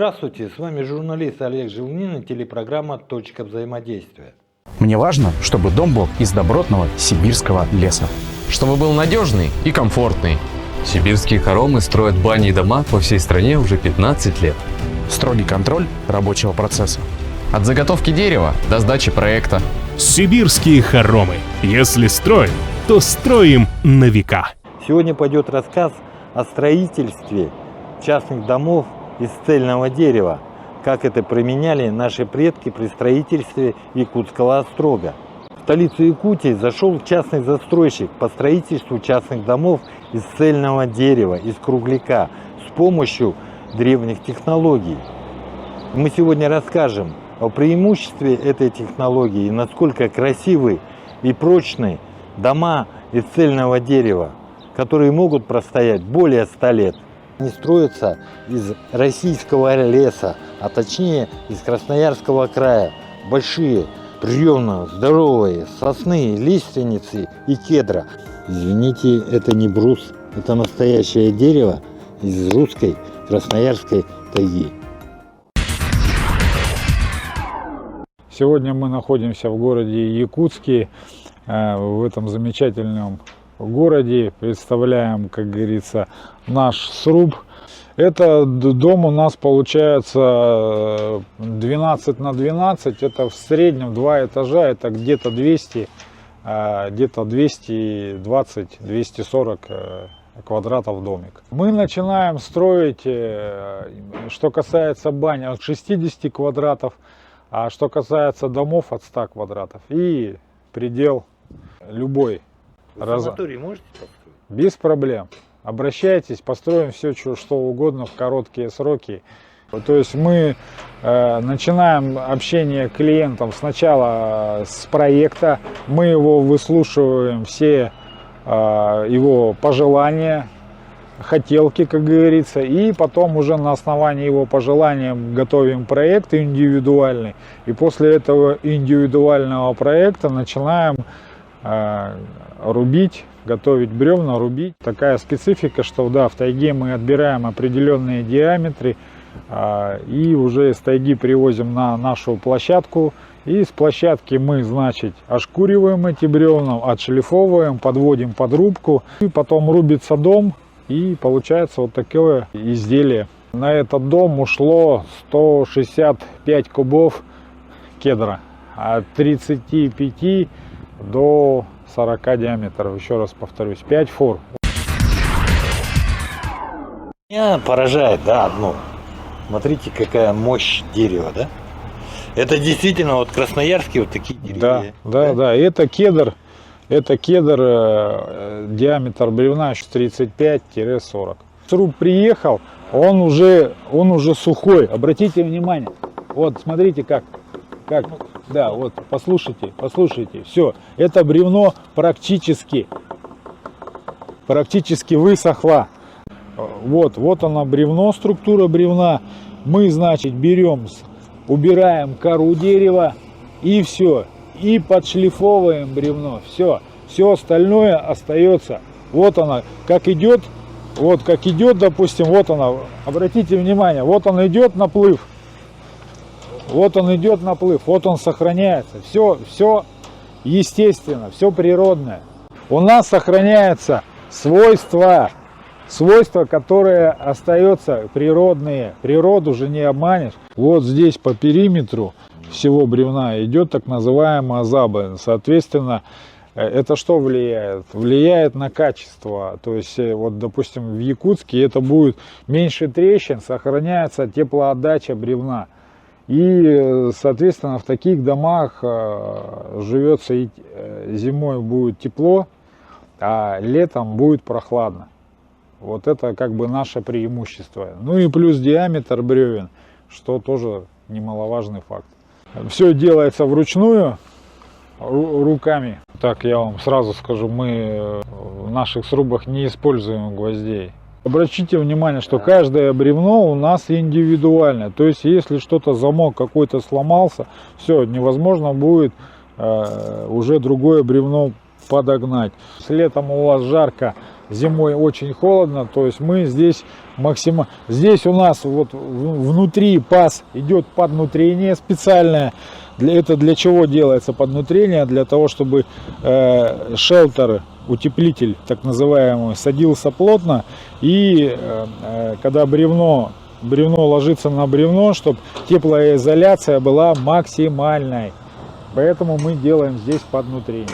Здравствуйте, с вами журналист Олег Желнин и телепрограмма «Точка взаимодействия». Мне важно, чтобы дом был из добротного сибирского леса. Чтобы был надежный и комфортный. Сибирские хоромы строят бани и дома по всей стране уже 15 лет. Строгий контроль рабочего процесса. От заготовки дерева до сдачи проекта. Сибирские хоромы. Если строим, то строим на века. Сегодня пойдет рассказ о строительстве частных домов из цельного дерева, как это применяли наши предки при строительстве Якутского острога. В столицу Якутии зашел частный застройщик по строительству частных домов из цельного дерева, из кругляка, с помощью древних технологий. Мы сегодня расскажем о преимуществе этой технологии и насколько красивы и прочны дома из цельного дерева, которые могут простоять более 100 лет. Они строятся из российского леса, а точнее из Красноярского края. Большие, бревна, здоровые, сосны, лиственницы и кедра. Извините, это не брус, это настоящее дерево из русской Красноярской тайги. Сегодня мы находимся в городе Якутске, в этом замечательном городе, представляем, как говорится, наш сруб. Это дом у нас получается 12 на 12, это в среднем 2 этажа, это где-то 220-240 квадратов домик. Мы начинаем строить, что касается бань, от 60 квадратов, а что касается домов, от 100 квадратов. И предел любой. Санаторий можете построить? Без проблем. Обращайтесь, построим все, что угодно в короткие сроки. То есть мы начинаем общение с клиентом сначала с проекта, мы его выслушиваем, все его пожелания, хотелки, как говорится, и потом уже на основании его пожеланий готовим проект индивидуальный. И после этого индивидуального проекта начинаем рубить, готовить бревна, рубить. Такая специфика, что да, в тайге мы отбираем определенные диаметры и уже с тайги привозим на нашу площадку. И с площадки мы, значит, ошкуриваем эти бревна, отшлифовываем, подводим под рубку. И потом рубится дом, и получается вот такое изделие. На этот дом ушло 165 кубов кедра, от 35 до 40 диаметров, еще раз повторюсь, 5 фур. Меня поражает, да, одно. Смотрите, какая мощь дерева, да? Это действительно вот красноярские вот такие деревья. Да. Это кедр диаметр бревна 35-40. Сруб приехал, он уже сухой. Обратите внимание, вот смотрите как. Да, вот, послушайте, все, это бревно практически высохло. Вот оно бревно, структура бревна. Мы, значит, убираем кору дерева и все, и подшлифовываем бревно, все остальное остается. Вот оно, как идет, допустим, вот оно, обратите внимание, вот он идет наплыв. Вот он сохраняется. Все естественно, все природное. У нас сохраняется свойства, которые остаются природные. Природу же не обманешь. Вот здесь по периметру всего бревна идет так называемая заба. Соответственно, это что влияет? Влияет на качество. То есть, вот, допустим, в Якутске это будет меньше трещин, сохраняется теплоотдача бревна. И, соответственно, в таких домах живется и зимой будет тепло, а летом будет прохладно. Вот это как бы наше преимущество. Ну и плюс диаметр бревен, что тоже немаловажный факт. Все делается вручную, руками. Так, я вам сразу скажу, мы в наших срубах не используем гвоздей. Обратите внимание, что каждое бревно у нас индивидуальное. То есть, если что-то, замок какой-то сломался, все, невозможно будет уже другое бревно подогнать. С летом у вас жарко, зимой очень холодно, то есть мы здесь максимально... Здесь у нас вот внутри паз идет поднутрение специальное. Это для чего делается поднутрение? Для того, чтобы шелтер, утеплитель так называемый, садился плотно, и когда бревно ложится на бревно, чтобы теплоизоляция была максимальной. Поэтому мы делаем здесь поднутрение.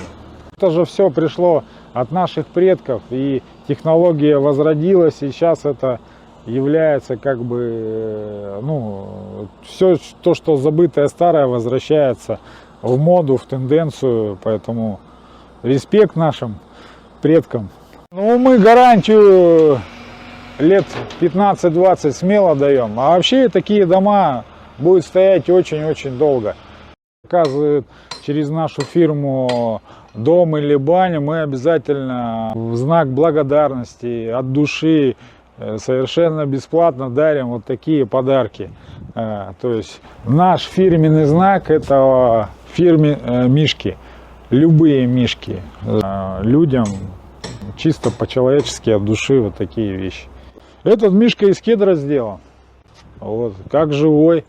Это же все пришло от наших предков, и технология возродилась, и сейчас это является как бы, ну, все то, что забытое старое, возвращается в моду, в тенденцию, поэтому респект нашим предкам. Ну, мы гарантию лет 15-20 смело даем, а вообще такие дома будут стоять очень-очень долго. Оказывает через нашу фирму дом или баню, мы обязательно в знак благодарности от души совершенно бесплатно дарим вот такие подарки. То есть наш фирменный знак — это мишки, любые мишки. Людям чисто по-человечески от души вот такие вещи. Этот мишка из кедра сделан, вот, как живой.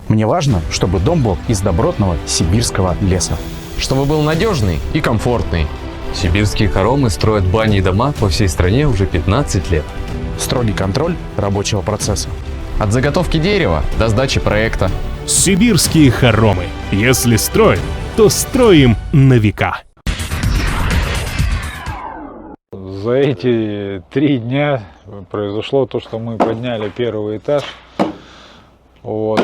Мне важно, чтобы дом был из добротного сибирского леса. Чтобы был надежный и комфортный. Сибирские хоромы строят бани и дома по всей стране уже 15 лет. Строгий контроль рабочего процесса. От заготовки дерева до сдачи проекта. Сибирские хоромы. Если строим, то строим на века. За эти 3 дня произошло то, что мы подняли первый этаж. Вот.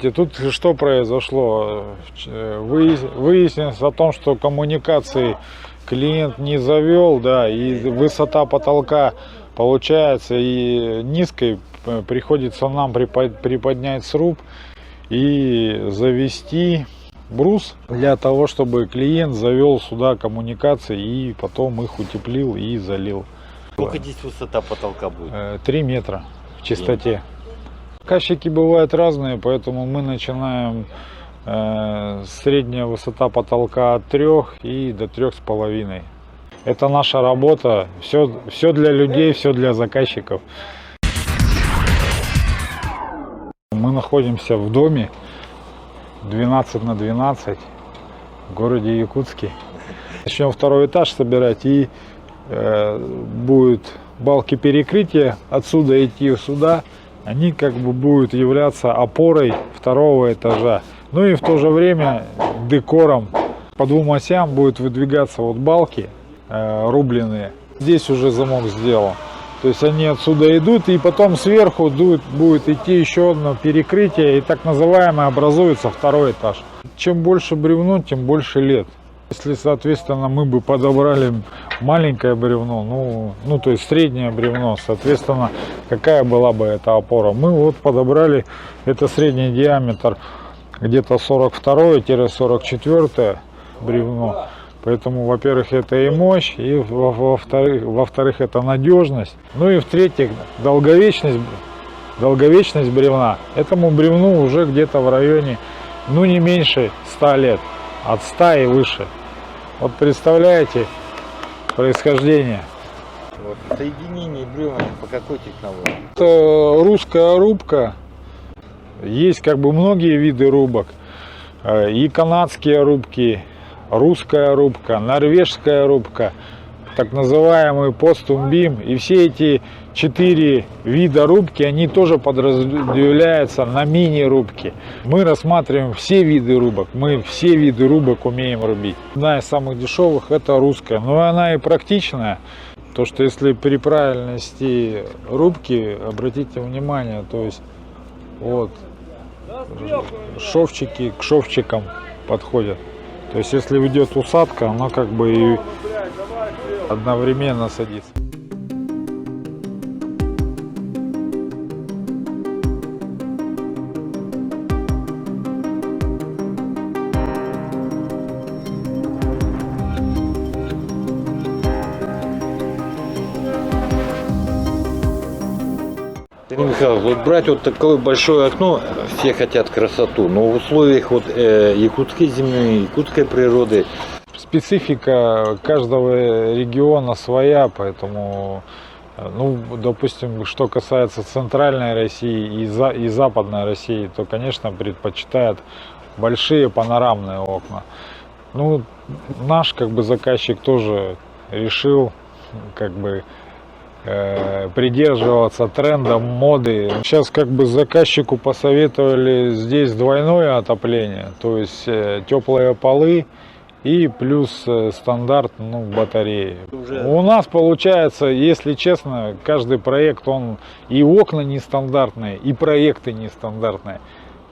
И тут что произошло? Выяснилось о том, что коммуникации клиент не завел, да, и высота потолка получается и низкой, приходится нам приподнять сруб и завести брус для того, чтобы клиент завел сюда коммуникации и потом их утеплил и залил. Сколько здесь высота потолка будет? 3 метра в чистоте. Заказчики бывают разные, поэтому мы начинаем средняя высота потолка от 3 и до 3,5. Это наша работа, все для людей, все для заказчиков. Мы находимся в доме 12 на 12 в городе Якутске. Начнем 2-й этаж собирать, и будут балки перекрытия отсюда идти сюда. Они как бы будут являться опорой 2-го этажа. Ну и в то же время декором по 2 осям будут выдвигаться вот балки рубленые. Здесь уже замок сделан. То есть они отсюда идут, и потом сверху будет идти еще одно перекрытие, и так называемое образуется 2-й этаж. Чем больше бревно, тем больше лет. Если, соответственно, мы бы подобрали маленькое бревно, ну то есть среднее бревно, соответственно, какая была бы эта опора? Мы вот подобрали, это средний диаметр, где-то 42-44 бревно. Поэтому, во-первых, это и мощь, и во-вторых, это надежность. Ну и в-третьих, долговечность бревна. Этому бревну уже где-то в районе, ну не меньше 100 лет, от 100 и выше. Вот представляете происхождение. Вот, соединение бревен по какой технологии? Это русская рубка. Есть как бы многие виды рубок. И канадские рубки, русская рубка, норвежская рубка, так называемый постумбим. И все эти 4 вида рубки, они тоже подразделяются на мини-рубки. Мы рассматриваем все виды рубок, мы все виды рубок умеем рубить. Одна из самых дешевых — это русская, но она и практичная. То, что если при правильности рубки, обратите внимание, то есть вот шовчики к шовчикам подходят. То есть если идет усадка, она как бы и одновременно садится. Михаил, вот брать вот такое большое окно, все хотят красоту, но в условиях вот якутской зимы, якутской природы специфика каждого региона своя, поэтому, ну, допустим, что касается центральной России и западной России, то, конечно, предпочитают большие панорамные окна. Ну, наш как бы заказчик тоже решил как бы придерживаться тренда, моды. Сейчас как бы заказчику посоветовали здесь двойное отопление, то есть теплые полы и плюс стандарт, ну, батареи. У нас получается, если честно, каждый проект, он и окна нестандартные, и проекты нестандартные.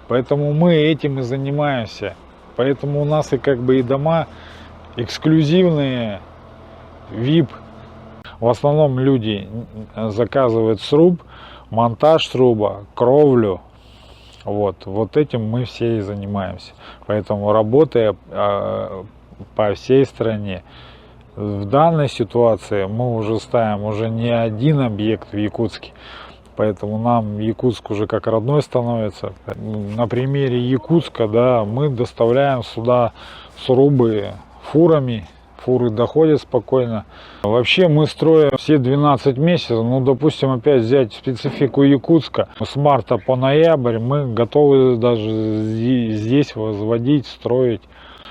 Поэтому мы этим и занимаемся. Поэтому у нас и как бы и дома эксклюзивные, VIP. В основном люди заказывают сруб, монтаж сруба, кровлю. Вот этим мы все и занимаемся. Поэтому работая по всей стране. В данной ситуации мы уже ставим уже не один объект в Якутске. Поэтому нам Якутск уже как родной становится. На примере Якутска, да, мы доставляем сюда срубы фурами. Фуры доходят спокойно. Вообще мы строим все 12 месяцев. Ну, допустим, опять взять специфику Якутска. С марта по ноябрь мы готовы даже здесь возводить, строить.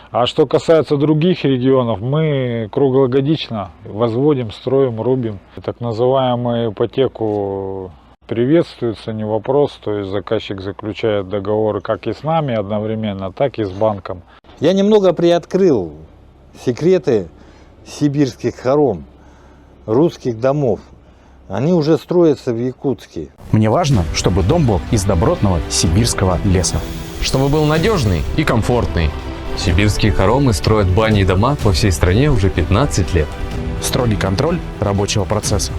А что касается других регионов, мы круглогодично возводим, строим, рубим. Так называемую ипотеку приветствуется, не вопрос. То есть заказчик заключает договоры как и с нами одновременно, так и с банком. Я немного приоткрыл секреты сибирских хором, русских домов. Они уже строятся в Якутске. Мне важно, чтобы дом был из добротного сибирского леса. Чтобы был надежный и комфортный. Сибирские хоромы строят бани и дома по всей стране уже 15 лет. Строгий контроль рабочего процесса.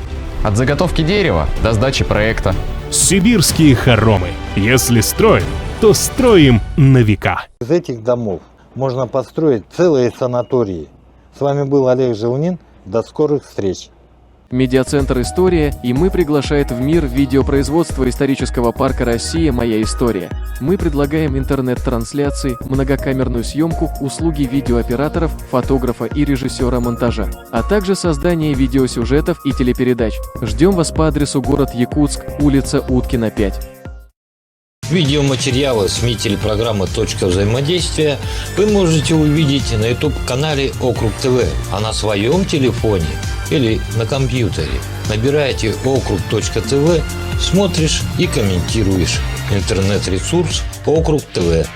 От заготовки дерева до сдачи проекта. Сибирские хоромы. Если строим, то строим на века. Из этих домов можно построить целые санатории. С вами был Олег Желнин. До скорых встреч. Медиацентр «История» и мы приглашает в мир видеопроизводства исторического парка «Россия. Моя история». Мы предлагаем интернет-трансляции, многокамерную съемку, услуги видеооператоров, фотографа и режиссера монтажа, а также создание видеосюжетов и телепередач. Ждем вас по адресу город Якутск, улица Уткина, 5. Видеоматериалы с телепрограммы «Точка взаимодействия» вы можете увидеть на YouTube-канале Округ ТВ, а на своем телефоне или на компьютере набираете округ.тв, смотришь и комментируешь. Интернет-ресурс Округ ТВ.